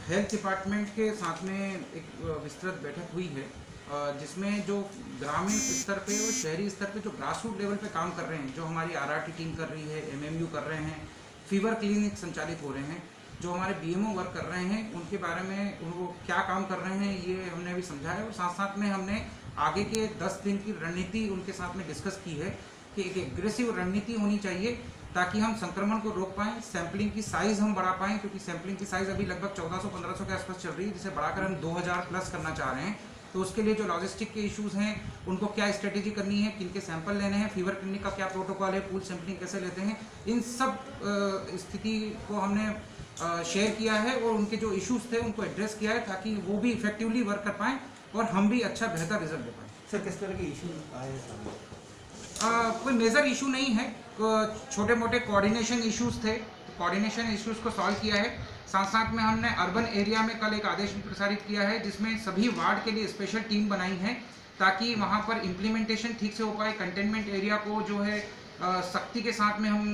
Health department के साथ में एक विस्तृत बैठक हुई है जिसमें जो ग्रामीण स्तर पे और शहरी स्तर पे जो ग्रास रूट लेवल पे काम कर रहे हैं, जो हमारी आरआरटी टीम कर रही है, एमएमयू कर रहे हैं, फीवर क्लिनिक संचालित हो रहे हैं, जो हमारे बीएमओ वर्क कर रहे हैं, उनके बारे में उनको क्या काम कर रहे हैं ये हमने अभी समझा है। और साथ साथ में हमने आगे के 10 दिन की रणनीति उनके साथ में डिस्कस की है कि एक एग्रेसिव रणनीति होनी चाहिए ताकि हम संक्रमण को रोक पाएं, सैंपलिंग की साइज़ हम बढ़ा पाएं, क्योंकि सैंपलिंग की साइज़ अभी लगभग 1400-1500 के आसपास चल रही है, जिसे बढ़ाकर हम 2000 प्लस करना चाह रहे हैं। तो उसके लिए जो लॉजिस्टिक के इश्यूज़ हैं, उनको क्या स्ट्रेटेजी करनी है, किनके सैंपल लेने हैं, फीवर क्लिनिक का क्या प्रोटोकॉल है, पूल सैंपलिंग कैसे लेते हैं, इन सब स्थिति को हमने शेयर किया है और उनके जो इश्यूज़ थे उनको एड्रेस किया है ताकि वो भी इफेक्टिवली वर्क कर पाएँ और हम भी अच्छा बेहतर रिजल्ट दे पाएँ। सर, किस तरह के इशू आए सामने? कोई मेजर इशू नहीं है, छोटे मोटे कोऑर्डिनेशन इश्यूज थे, तो कोऑर्डिनेशन इश्यूज को सॉल्व किया है। साथ साथ में हमने अर्बन एरिया में कल एक आदेश भी प्रसारित किया है जिसमें सभी वार्ड के लिए स्पेशल टीम बनाई है ताकि वहां पर इम्प्लीमेंटेशन ठीक से हो पाए। कंटेनमेंट एरिया को जो है सख्ती के साथ में हम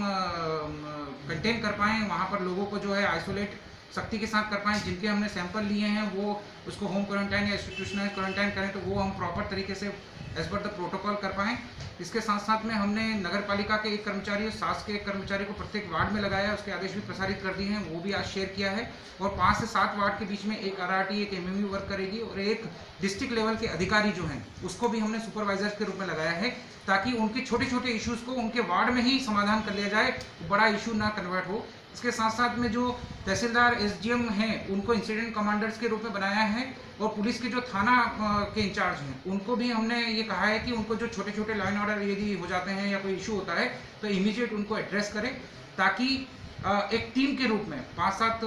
कंटेन कर पाएँ, वहां पर लोगों को जो है आइसोलेट सख्ती के साथ कर पाएँ। जिनके हमने सैंपल लिए हैं वो उसको होम क्वारंटाइन या इंस्टीट्यूशनल क्वारंटाइन करें तो वो हम प्रॉपर तरीके से एज पर द प्रोटोकॉल कर पाएँ। इसके साथ साथ में हमने नगर पालिका के एक कर्मचारी और शासक के एक कर्मचारी को प्रत्येक वार्ड में लगाया है, उसके आदेश भी प्रसारित कर दिए हैं, वो भी आज शेयर किया है। और 5 से 7 वार्ड के बीच में एक आरआरटी, एक एमएमयू वर्क करेगी और एक डिस्ट्रिक्ट लेवल के अधिकारी जो हैं उसको भी हमने सुपरवाइजर के रूप में लगाया है ताकि उनके छोटे छोटे इश्यूज़ को उनके वार्ड में ही समाधान कर लिया जाए, बड़ा इशू ना कन्वर्ट हो। इसके साथ साथ में जो तहसीलदार एसडीएम हैं उनको इंसिडेंट कमांडर्स के रूप में बनाया है और पुलिस के जो थाना के इंचार्ज हैं उनको भी हमने ये कहा है कि उनको जो छोटे छोटे लाइन ऑर्डर यदि हो जाते हैं या कोई इशू होता है तो इमीडिएट उनको एड्रेस करें ताकि एक टीम के रूप में 5-7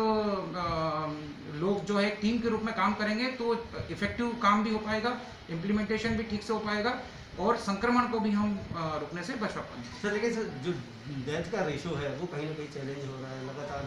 लोग जो है एक टीम के रूप में काम करेंगे तो इफेक्टिव काम भी हो पाएगा, इम्प्लीमेंटेशन भी ठीक से हो पाएगा और संक्रमण को भी हम रुकने से बचा पाएंगे। सर, लेकिन सर जो डेथ का रेशो है वो कहीं ना कहीं चैलेंज हो रहा है, लगातार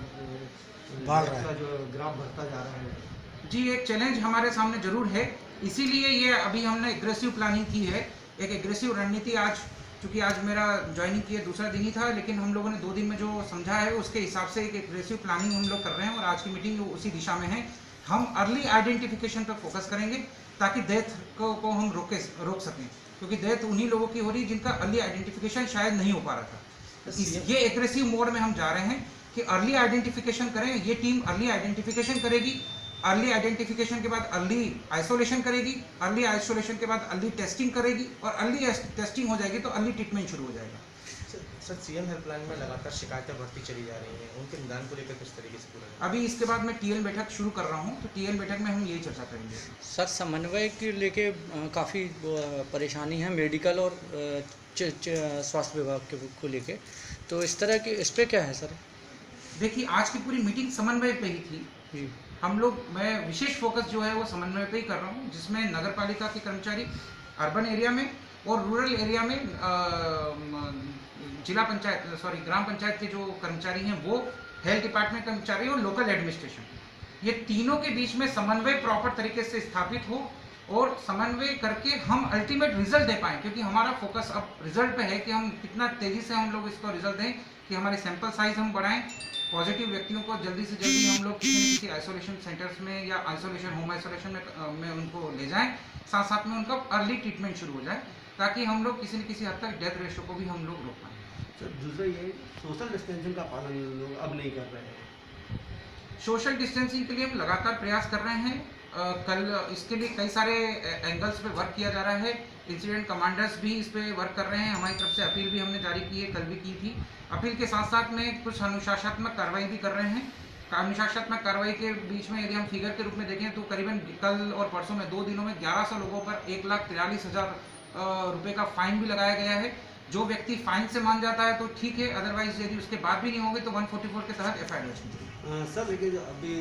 बढ़ रहा है, का जो ग्राफ बढ़ता जा रहा है। जी, एक चैलेंज हमारे सामने जरूर है, इसीलिए ये अभी हमने एग्रेसिव प्लानिंग की है, एक एग्रेसिव रणनीति। आज चूँकि आज मेरा ज्वाइनिंग किया दूसरा दिन ही था, लेकिन हम लोगों ने 2 दिन में जो समझा है उसके हिसाब से एक एग्रेसिव प्लानिंग हम लोग कर रहे हैं और आज की मीटिंग उसी दिशा में है। हम अर्ली आइडेंटिफिकेशन पर फोकस करेंगे ताकि डेथ को हम रोक सकें, क्योंकि डेथ उन्हीं लोगों की हो रही है जिनका अर्ली आइडेंटिफिकेशन शायद नहीं हो पा रहा था। ये एग्रेसिव मोड में हम जा रहे हैं कि अर्ली आइडेंटिफिकेशन करें। ये टीम अर्ली आइडेंटिफिकेशन करेगी, अर्ली आइडेंटिफिकेशन के बाद अर्ली आइसोलेशन करेगी, अर्ली आइसोलेशन के बाद अर्ली टेस्टिंग करेगी और अर्ली टेस्टिंग हो जाएगी तो अर्ली ट्रीटमेंट शुरू हो जाएगा। सर, सीएम हेल्पलाइन में लगातार शिकायतें बढ़ती चली जा रही हैं, उनके निदान को लेकर किस तरीके से पूरा? अभी इसके बाद मैं टीएल बैठक शुरू कर रहा हूँ, तो टीएल बैठक में हम यही चर्चा करेंगे। सर समन्वय के लेके काफ़ी परेशानी है मेडिकल और स्वास्थ्य विभाग को लेके, तो इस तरह की इस पर क्या है सर? देखिए, आज की पूरी मीटिंग समन्वय पे ही थी। हम लोग, मैं विशेष फोकस जो है वो समन्वय पे ही कर रहा हूँ, जिसमें नगर पालिका के कर्मचारी अर्बन एरिया में और रूरल एरिया में ग्राम पंचायत के जो कर्मचारी हैं वो, हेल्थ डिपार्टमेंट कर्मचारी और लोकल एडमिनिस्ट्रेशन, ये तीनों के बीच में समन्वय प्रॉपर तरीके से स्थापित हो और समन्वय करके हम अल्टीमेट रिजल्ट दे पाएँ, क्योंकि हमारा फोकस अब रिजल्ट पे है कि हम कितना तेज़ी से हम लोग इसको रिजल्ट दें, कि हमारे सैंपल साइज हम बढ़ाएं, पॉजिटिव व्यक्तियों को जल्दी से जल्दी हम लोग किसी न किसी आइसोलेशन सेंटर्स में या आइसोलेशन होम आइसोलेशन में उनको ले जाएं, साथ साथ में उनका अर्ली ट्रीटमेंट शुरू हो जाए ताकि हम लोग किसी न किसी हद तक डेथ रेशो को भी हम लोग रोक पाएँ। सर, दूसरा ये सोशल डिस्टेंसिंग का पालन लोग अब नहीं कर रहे हैं। सोशल डिस्टेंसिंग के लिए हम लगातार प्रयास कर रहे हैं। कल इसके लिए कई सारे एंगल्स पे वर्क किया जा रहा है, इंसिडेंट कमांडर्स भी इस पे वर्क कर रहे हैं, हमारी तरफ से अपील भी हमने जारी की है, कल भी की थी। अपील के साथ साथ में कुछ अनुशासनात्मक कार्रवाई भी कर रहे हैं। अनुशासनात्मक कार्रवाई के बीच में यदि हम फिगर के रूप में देखें तो करीबन कल और परसों में 2 दिनों में 1100 लोगों पर 1,43,000 रुपये का फाइन भी लगाया गया है। जो व्यक्ति फाइन से मान जाता है तो ठीक है, अदरवाइज यदि उसके बाद भी नहीं होंगे तो 144 के तहत एफआईआर दर्ज। सर, लेकिन जो अभी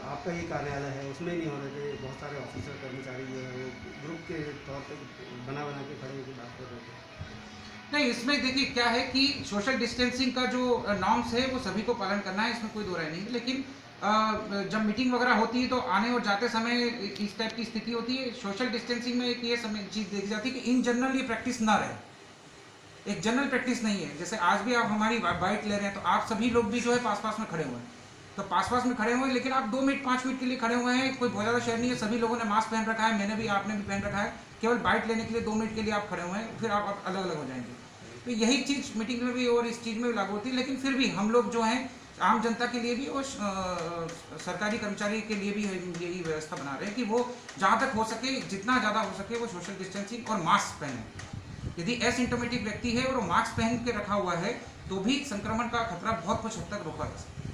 आपका ये कार्यालय है उसमें नहीं होना चाहिए, बहुत सारे ऑफिसर कर्मचारी जो है वो ग्रुप के तौर पर बना के खड़े होकर बात कर रहे थे। नहीं, इसमें देखिए क्या है कि सोशल डिस्टेंसिंग का जो नॉर्म्स है वो सभी को पालन करना है, इसमें कोई दो राय नहीं है, लेकिन जब मीटिंग वगैरह होती है तो आने और जाते समय इस टाइप की स्थिति होती है। सोशल डिस्टेंसिंग में एक ये चीज़ देखी जाती है कि इन जनरल ये प्रैक्टिस ना रहे, एक जनरल प्रैक्टिस नहीं है। जैसे आज भी आप हमारी बाइट ले रहे हैं तो आप सभी लोग भी जो है पास में खड़े हुए हैं, तो पास पास में खड़े हुए हैं, लेकिन आप 2 मिनट 5 मिनट के लिए खड़े हुए हैं, कोई बहुत ज़्यादा शहर नहीं है, सभी लोगों ने मास्क पहन रखा है, मैंने भी, आपने भी पहन रखा है, केवल बाइट लेने के लिए 2 मिनट के लिए आप खड़े हुए हैं, फिर आप अलग अलग हो जाएंगे। तो यही चीज़ मीटिंग में भी और इस चीज़ में भी लागू होती है। लेकिन फिर भी हम लोग जो हैं आम जनता के लिए भी और सरकारी कर्मचारी के लिए भी यही व्यवस्था बना रहे हैं कि वो जहाँ तक हो सके, जितना ज़्यादा हो सके, वो सोशल डिस्टेंसिंग और मास्क पहने। यदि एसिम्टोमेटिक व्यक्ति है और वो मास्क पहन के रखा हुआ है तो भी संक्रमण का खतरा बहुत कुछ हद तक रोका जा सकता है।